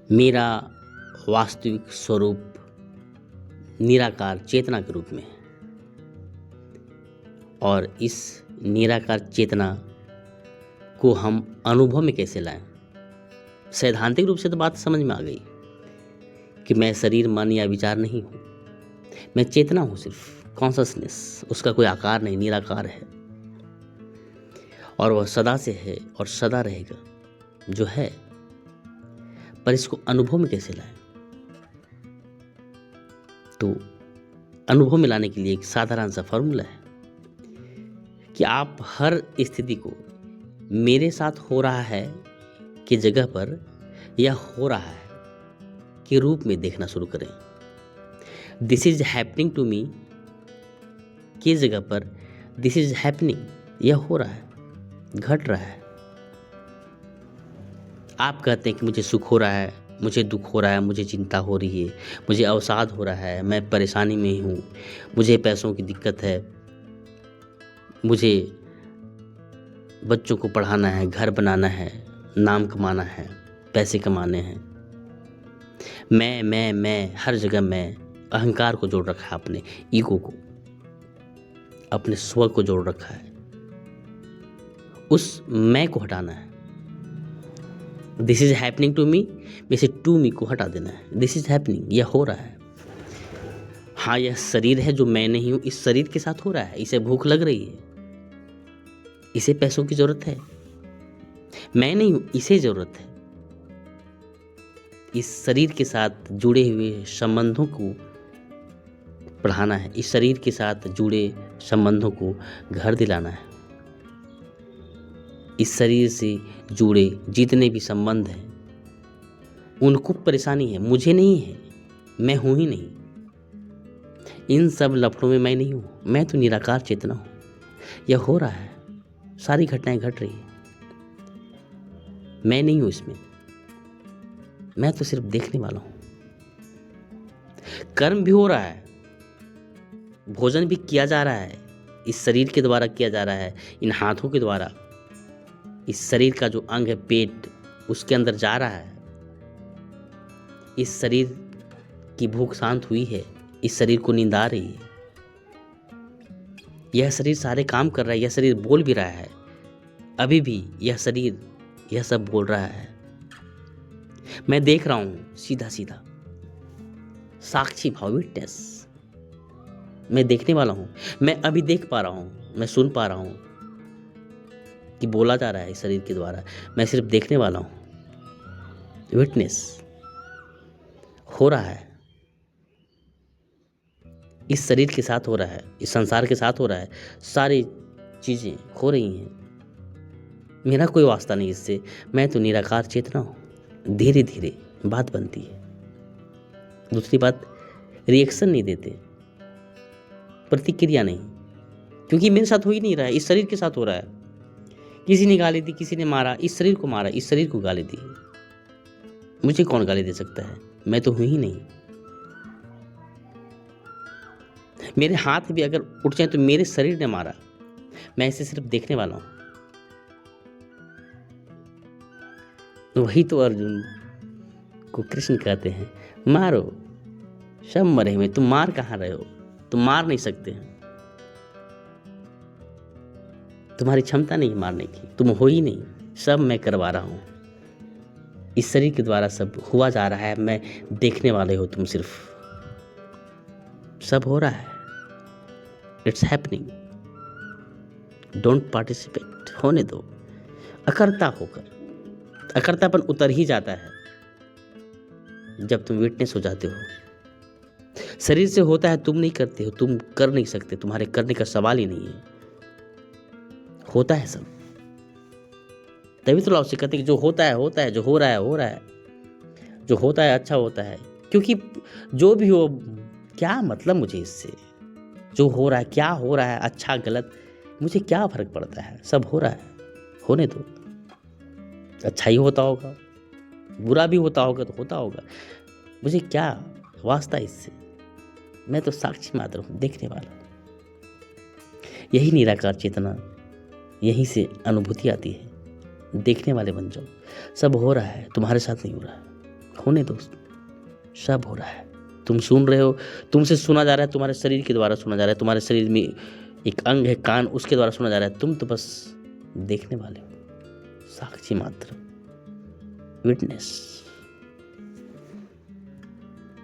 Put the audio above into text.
मेरा वास्तविक स्वरूप निराकार चेतना के रूप में है और इस निराकार चेतना को हम अनुभव में कैसे लाएं। सैद्धांतिक रूप से तो बात समझ में आ गई कि मैं शरीर, मन या विचार नहीं हूँ, मैं चेतना हूँ, सिर्फ कॉन्शसनेस। उसका कोई आकार नहीं, निराकार है और वह सदा से है और सदा रहेगा जो है। पर इसको अनुभव में कैसे लाएं? तो अनुभव में लाने के लिए एक साधारण सा फॉर्मूला है कि आप हर स्थिति को मेरे साथ हो रहा है की जगह पर या हो रहा है के रूप में देखना शुरू करें। This is happening to me की जगह पर दिस इज हैपनिंग, यह हो रहा है, घट रहा है। आप कहते हैं कि मुझे सुख हो रहा है, मुझे दुख हो रहा है, मुझे चिंता हो रही है, मुझे अवसाद हो रहा है, मैं परेशानी में हूँ, मुझे पैसों की दिक्कत है, मुझे बच्चों को पढ़ाना है, घर बनाना है, नाम कमाना है, पैसे कमाने हैं। मैं हर जगह मैं अहंकार को जोड़ रखा है, अपने ईगो को, अपने स्व को जोड़ रखा है। उस मैं को हटाना है। This is happening to me में से टू मी को हटा देना है। दिस इज हैपनिंग, यह हो रहा है। हाँ, यह शरीर है जो मैं नहीं हूं, इस शरीर के साथ हो रहा है। इसे भूख लग रही है, इसे पैसों की जरूरत है, मैं नहीं हूं, इसे जरूरत है। इस शरीर के साथ जुड़े हुए संबंधों को बढ़ाना है, इस शरीर के साथ जुड़े संबंधों को घर दिलाना है। इस शरीर से जुड़े जितने भी संबंध हैं उनको परेशानी है, मुझे नहीं है, मैं हूं ही नहीं। इन सब लफड़ों में मैं नहीं हूं, मैं तो निराकार चेतना हूं। यह हो रहा है, सारी घटनाएं घट रही है, मैं नहीं हूं इसमें, मैं तो सिर्फ देखने वाला हूं। कर्म भी हो रहा है, भोजन भी किया जा रहा है, इस शरीर के द्वारा किया जा रहा है, इन हाथों के द्वारा। इस शरीर का जो अंग है पेट, उसके अंदर जा रहा है। इस शरीर की भूख शांत हुई है, इस शरीर को नींद आ रही है। यह शरीर सारे काम कर रहा है, यह शरीर बोल भी रहा है। अभी भी यह शरीर यह सब बोल रहा है। मैं देख रहा हूं सीधा सीधा, साक्षी भाव, विटनेस। मैं देखने वाला हूं, मैं अभी देख पा रहा हूं, मैं सुन पा रहा हूं कि बोला जा रहा है इस शरीर के द्वारा। मैं सिर्फ देखने वाला हूं। विटनेस हो रहा है, इस शरीर के साथ हो रहा है, इस संसार के साथ हो रहा है, सारी चीजें हो रही हैं। मेरा कोई वास्ता नहीं इससे, मैं तो निराकार चेतना हूं। धीरे धीरे बात बनती है। दूसरी बात, रिएक्शन नहीं देते, प्रतिक्रिया नहीं, क्योंकि मेरे साथ हो ही नहीं रहा है, इस शरीर के साथ हो रहा है। किसी ने गाली दी, किसी ने मारा, इस शरीर को मारा, इस शरीर को गाली दी। मुझे कौन गाली दे सकता है? मैं तो हूं ही नहीं। मेरे हाथ भी अगर उठ जाए तो मेरे शरीर ने मारा, मैं इसे सिर्फ देखने वाला हूं। वही तो अर्जुन को कृष्ण कहते हैं, मारो, सब मरे हुए, तुम मार कहां रहे हो? तुम मार नहीं सकते हैं, तुम्हारी क्षमता नहीं मारने की, तुम हो ही नहीं। सब मैं करवा रहा हूं, इस शरीर के द्वारा सब हुआ जा रहा है, मैं देखने वाले हो तुम सिर्फ। सब हो रहा है, इट्स हैपनिंग, डोंट पार्टिसिपेट, होने दो। अकर्ता होकर, अकर्तापन उतर ही जाता है जब तुम विटनेस हो जाते हो। शरीर से होता है, तुम नहीं करते हो, तुम कर नहीं सकते, तुम्हारे करने का सवाल ही नहीं है। होता है सब, तभी तो लाओसे कहते हैं कि जो होता है होता है, जो हो रहा है हो रहा है, जो होता है अच्छा होता है। क्योंकि जो भी हो, क्या मतलब मुझे इससे, जो हो रहा है, क्या हो रहा है, अच्छा गलत, मुझे क्या फर्क पड़ता है? सब हो रहा है, होने दो। अच्छा ही होता होगा, बुरा भी होता होगा तो होता होगा, मुझे क्या वास्ता इससे? मैं तो साक्षी मात्र हूं, देखने वाला। यही निराकार चेतना, यहीं से अनुभूति आती है। देखने वाले बन जाओ, सब हो रहा है, तुम्हारे साथ नहीं हो रहा है, होने दो, सब हो रहा है। तुम सुन रहे हो, तुमसे सुना जा रहा है, तुम्हारे शरीर के द्वारा सुना जा रहा है, तुम्हारे शरीर में एक अंग है कान, उसके द्वारा सुना जा रहा है। तुम तो बस देखने वाले हो, साक्षी मात्र, विटनेस।